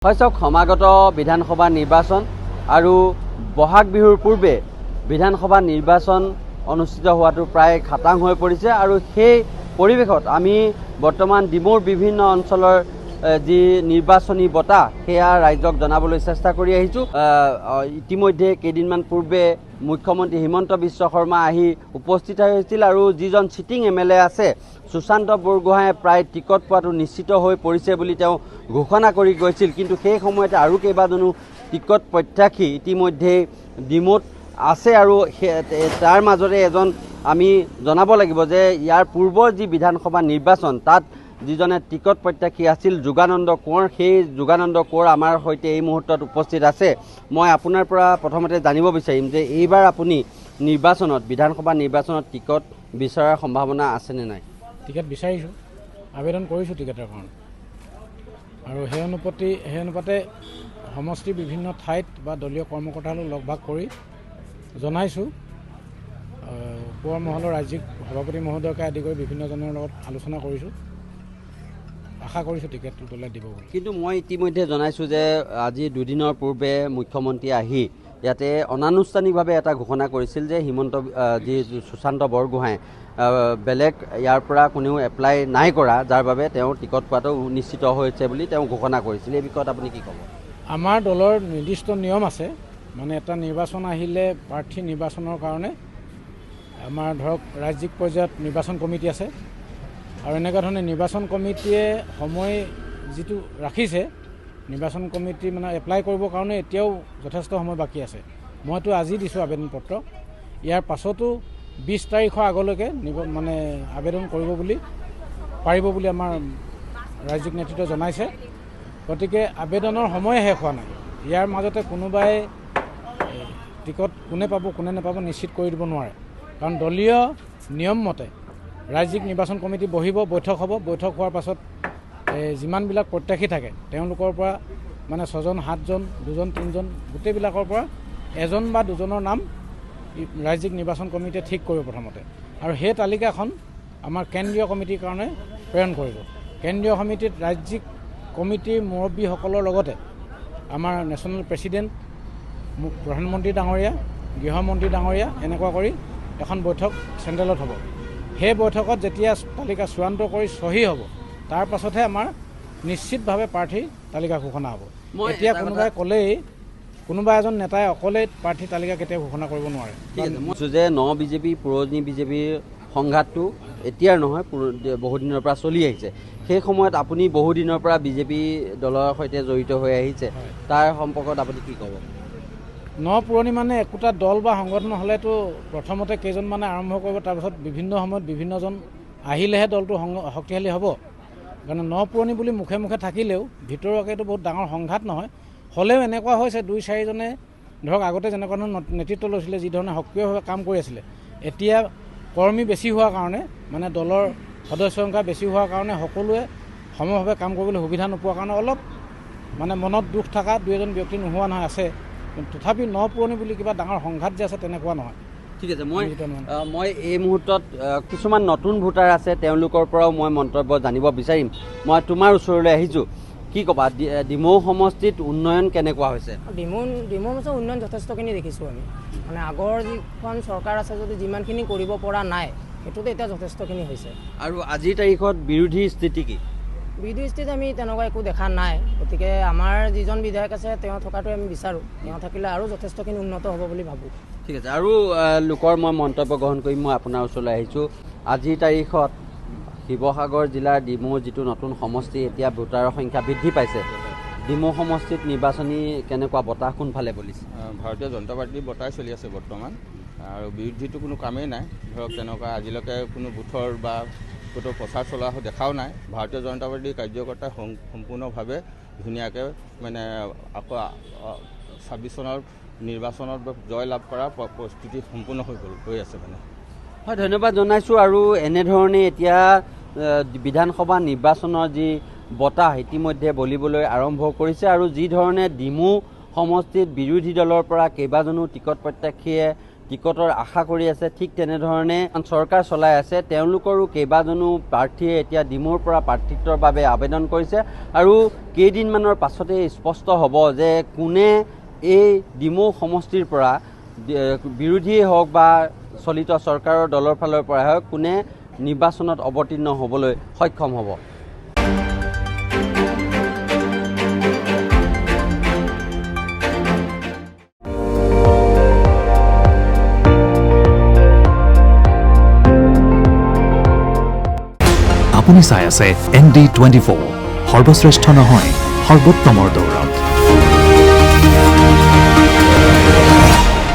হয়চক সমাগত বিধানসভা নিৰ্বাচন আৰু বহাগ বিহুৰ পূৰ্বে বিধানসভা নিৰ্বাচন অনুষ্ঠিত হোৱাটো প্ৰায় খাটাং হৈ পৰিছে আৰু সেই পৰিৱেশত আমি বৰ্তমান ডিমৌৰ বিভিন্ন অঞ্চলৰ যি নিৰ্বাচনী বঁটা সেয়া ৰাইজক জনাবলৈ চেষ্টা কৰি আহিছোঁ। ইতিমধ্যে কেইদিনমান পূৰ্বে মুখ্যমন্ত্ৰী হিমন্ত বিশ্ব শৰ্মা আহি উপস্থিত হৈছিল আৰু যিজন চিটিং এমএলএ আছে সুশান্ত বৰগোহাঁয়ে প্ৰায় টিকট পোৱাটো নিশ্চিত হৈ পৰিছে বুলি তেওঁ ঘোষণা কৰি গৈছিল, কিন্তু সেই সময়তে আৰু কেইবাজনো টিকট প্ৰত্যাশী ইতিমধ্যে ডিমৌত আছে আৰু তাৰ মাজতে এজন আমি জনাব লাগিব যে ইয়াৰ পূৰ্বৰ যি বিধানসভা নিৰ্বাচন তাত যিজনে টিকট প্ৰত্যাশী আছিল যোগানন্দ কোঁৱৰ, সেই যোগানন্দ কোঁৱৰ আমাৰ সৈতে এই মুহূৰ্তত উপস্থিত আছে। মই আপোনাৰ পৰা প্ৰথমতে জানিব বিচাৰিম যে এইবাৰ আপুনি নিৰ্বাচনত বিধানসভা নিৰ্বাচনত টিকট বিচৰাৰ সম্ভাৱনা আছেনে নাই? টিকেট বিচাৰিছোঁ, আবেদন কৰিছোঁ টিকেটৰ কাৰণে, আৰু সেই অনুপাতে সমষ্টিৰ বিভিন্ন ঠাইত বা দলীয় কৰ্মকৰ্তাসকলক লগ ভাগ কৰি জনাইছোঁ। ওপৰ মহলৰ ৰাজ্যিক সভাপতি মহোদয়কে আদি কৰি বিভিন্নজনৰ লগত আলোচনা কৰিছোঁ, আশা কৰিছোঁ টিকেটটো দলে দিব বুলি। কিন্তু মই ইতিমধ্যে জনাইছোঁ যে আজি দুদিনৰ পূৰ্বে মুখ্যমন্ত্ৰী আহি ইয়াতে অনানুষ্ঠানিকভাৱে এটা ঘোষণা কৰিছিল যে যি সুশান্ত বৰগোহাঁয়ে বেলেগ ইয়াৰ পৰা কোনেও এপ্লাই নাই কৰা, যাৰ বাবে তেওঁ টিকট পোৱাটো নিশ্চিত হৈছে বুলি তেওঁ ঘোষণা কৰিছিল। এই বিষয়ত আপুনি কি ক'ব? আমাৰ দলৰ নিৰ্দিষ্ট নিয়ম আছে, মানে এটা নিৰ্বাচন আহিলে প্ৰাৰ্থী নিৰ্বাচনৰ কাৰণে আমাৰ ধৰক ৰাজ্যিক পৰ্যায়ত নিৰ্বাচন কমিটি আছে, আৰু এনেকুৱা ধৰণে নিৰ্বাচন কমিটিয়ে সময় যিটো ৰাখিছে, নিৰ্বাচন কমিটি মানে এপ্লাই কৰিবৰ কাৰণে এতিয়াও যথেষ্ট সময় বাকী আছে। মইতো আজি দিছোঁ আবেদন পত্ৰ, ইয়াৰ পাছতো 20 তাৰিখৰ আগলৈকে মানে আবেদন কৰিব বুলি পাৰিব বুলি আমাৰ ৰাজ্যিক নেতৃত্বই জনাইছে। গতিকে আবেদনৰ সময় শেষ হোৱা নাই, ইয়াৰ মাজতে কোনোবাই টিকট কোনে পাব কোনে নাপাব নিশ্চিত কৰি দিব নোৱাৰে, কাৰণ দলীয় নিয়ম মতে ৰাজ্যিক নিৰ্বাচন কমিটি বহিব, বৈঠক হ'ব, বৈঠক হোৱাৰ পাছত যিমানবিলাক প্ৰত্যাশী থাকে তেওঁলোকৰ পৰা মানে 6জন 7জন 2জন 3জন গোটেইবিলাকৰ পৰা এজন বা দুজনৰ নাম ৰাজ্যিক নিৰ্বাচন কমিটিয়ে ঠিক কৰিব প্ৰথমতে, আৰু সেই তালিকাখন আমাৰ কেন্দ্ৰীয় কমিটিৰ কাৰণে প্ৰেৰণ কৰিব। কেন্দ্ৰীয় সমিতিত ৰাজ্যিক কমিটিৰ মুৰব্বীসকলৰ লগতে আমাৰ নেশ্যনেল প্ৰেছিডেণ্ট, প্ৰধানমন্ত্ৰী ডাঙৰীয়া, গৃহমন্ত্ৰী ডাঙৰীয়া এনেকুৱা কৰি এখন বৈঠক চেণ্ট্ৰেলত হ'ব। সেই বৈঠকত যেতিয়া তালিকা চূড়ান্ত কৰি চহী হ'ব, তাৰ পাছতহে আমাৰ নিশ্চিতভাৱে প্ৰাৰ্থী তালিকা ঘোষণা হ'ব। এতিয়া কোনোবাই ক'লেই কোনোবা এজন নেতাই অকলেই প্ৰাৰ্থী তালিকা কেতিয়াও ঘোষণা কৰিব নোৱাৰে। ঠিক আছে, মই কৈছোঁ যে বিজেপি পুৰণি বিজেপিৰ সংঘাতটো এতিয়াৰ নহয়, বহুদিনৰ পৰা চলি আহিছে। সেই সময়ত আপুনি বহুদিনৰ পৰা বিজেপি দলৰ সৈতে জড়িত হৈ আহিছে, তাৰ সম্পৰ্কত আপুনি কি ক'ব? পুৰণি মানে একোটা দল বা সংগঠন হ'লেতো প্ৰথমতে কেইজনমানে আৰম্ভ কৰিব, তাৰপিছত বিভিন্ন সময়ত বিভিন্নজন আহিলেহে দলটো শক্তিশালী হ'ব। কাৰণ পুৰণি বুলি মুখে মুখে থাকিলেও ভিতৰুৱাকৈতো বহুত ডাঙৰ সংঘাত নহয়, হ'লেও এনেকুৱা হৈছে 2-4জনে ধৰক আগতে যেনেকুৱা ধৰণৰ নেতৃত্ব লৈছিলে, যিধৰণে সক্ৰিয়ভাৱে কাম কৰি আছিলে, এতিয়া কৰ্মী বেছি হোৱাৰ কাৰণে মানে দলৰ সদস্য সংখ্যা বেছি হোৱাৰ কাৰণে সকলোৱে সমভাৱে কাম কৰিবলৈ সুবিধা নোপোৱাৰ কাৰণে অলপ মানে মনত দুখ থকা 2-এজন ব্যক্তি নোহোৱা নহয় আছে, তথাপি পুৰণি বুলি কিবা ডাঙৰ সংঘাত যে আছে তেনেকুৱা নহয়। ঠিক আছে, মই এই মুহূৰ্তত কিছুমান নতুন ভোটাৰ আছে, তেওঁলোকৰ পৰাও মই মন্তব্য জানিব বিচাৰিম। মই তোমাৰ ওচৰলৈ আহিছোঁ, কি ক'বা ডিমৌ সমষ্টিত উন্নয়ন কেনেকুৱা হৈছে? ডিমৌ সমষ্টিৰ উন্নয়ন যথেষ্টখিনি দেখিছোঁ আমি, মানে আগৰ যিখন চৰকাৰ আছে যদি যিমানখিনি কৰিব পৰা নাই সেইটোতো এতিয়া যথেষ্টখিনি হৈছে। আৰু আজিৰ তাৰিখত বিৰোধী স্থিতি কি? বিৰোধী স্থিতি আমি তেনেকুৱা একো দেখা নাই, গতিকে আমাৰ যিজন বিধায়ক আছে তেওঁ থকাটোৱে আমি বিচাৰোঁ, তেওঁ থাকিলে আৰু যথেষ্টখিনি উন্নত হ'ব বুলি ভাবোঁ। ঠিক আছে, আৰু লোকৰ মই মন্তব্য গ্ৰহণ কৰিম। মই আপোনাৰ ওচৰলৈ আহিছোঁ, আজিৰ তাৰিখত শিৱসাগৰ জিলাৰ ডিমৌ যিটো নতুন সমষ্টি, এতিয়া ভোটাৰৰ সংখ্যা বৃদ্ধি পাইছে। ডিমৌ সমষ্টিত নিৰ্বাচনী কেনেকুৱা বতাহ কোনফালে বলিছে? ভাৰতীয় জনতা পাৰ্টীৰ বতাহ চলি আছে বৰ্তমান, আৰু বিৰোধীটো কোনো কামেই নাই। ধৰক তেনেকুৱা আজিলৈকে কোনো বুথৰ বা ক'তো প্ৰচাৰ চলোৱা দেখাও নাই। ভাৰতীয় জনতা পাৰ্টীৰ কাৰ্যকৰ্তাই সম্পূৰ্ণভাৱে ধুনীয়াকৈ মানে আকৌ 26 চনৰ নিৰ্বাচনত জয় লাভ কৰা প্ৰস্তুতি সম্পূৰ্ণ হৈ আছে মানে। হয়, ধন্যবাদ জনাইছোঁ। আৰু এনেধৰণে এতিয়া বিধানসভা নিৰ্বাচনৰ যি বতাহ ইতিমধ্যে বলিবলৈ আৰম্ভ কৰিছে, আৰু যি ধৰণে ডিমৌ সমষ্টিত বিৰোধী দলৰ পৰা কেইবাজনো টিকট প্ৰত্যাশীয়ে টিকটৰ আশা কৰি আছে। ঠিক তেনেধৰণে চৰকাৰ চলাই আছে, তেওঁলোকৰো কেইবাজনো প্ৰাৰ্থীয়ে এতিয়া ডিমৌৰ পৰা প্ৰাৰ্থিত্বৰ বাবে আবেদন কৰিছে আৰু কেইদিনমানৰ পাছতে স্পষ্ট হ'ব যে কোনে এই ডিমৌ সমষ্টিৰ পৰা বিৰোধীয়ে হওক বা চলিত চৰকাৰৰ দলৰ ফালৰ পৰাই হওক কোনে নিৰ্বাচনত অৱতীৰ্ণ হ'বলৈ সক্ষম হ'ব। আপুনি চাই আছে ND24 সৰ্বশ্ৰেষ্ঠ নহয় সৰ্বোত্তমৰ দৌৰ।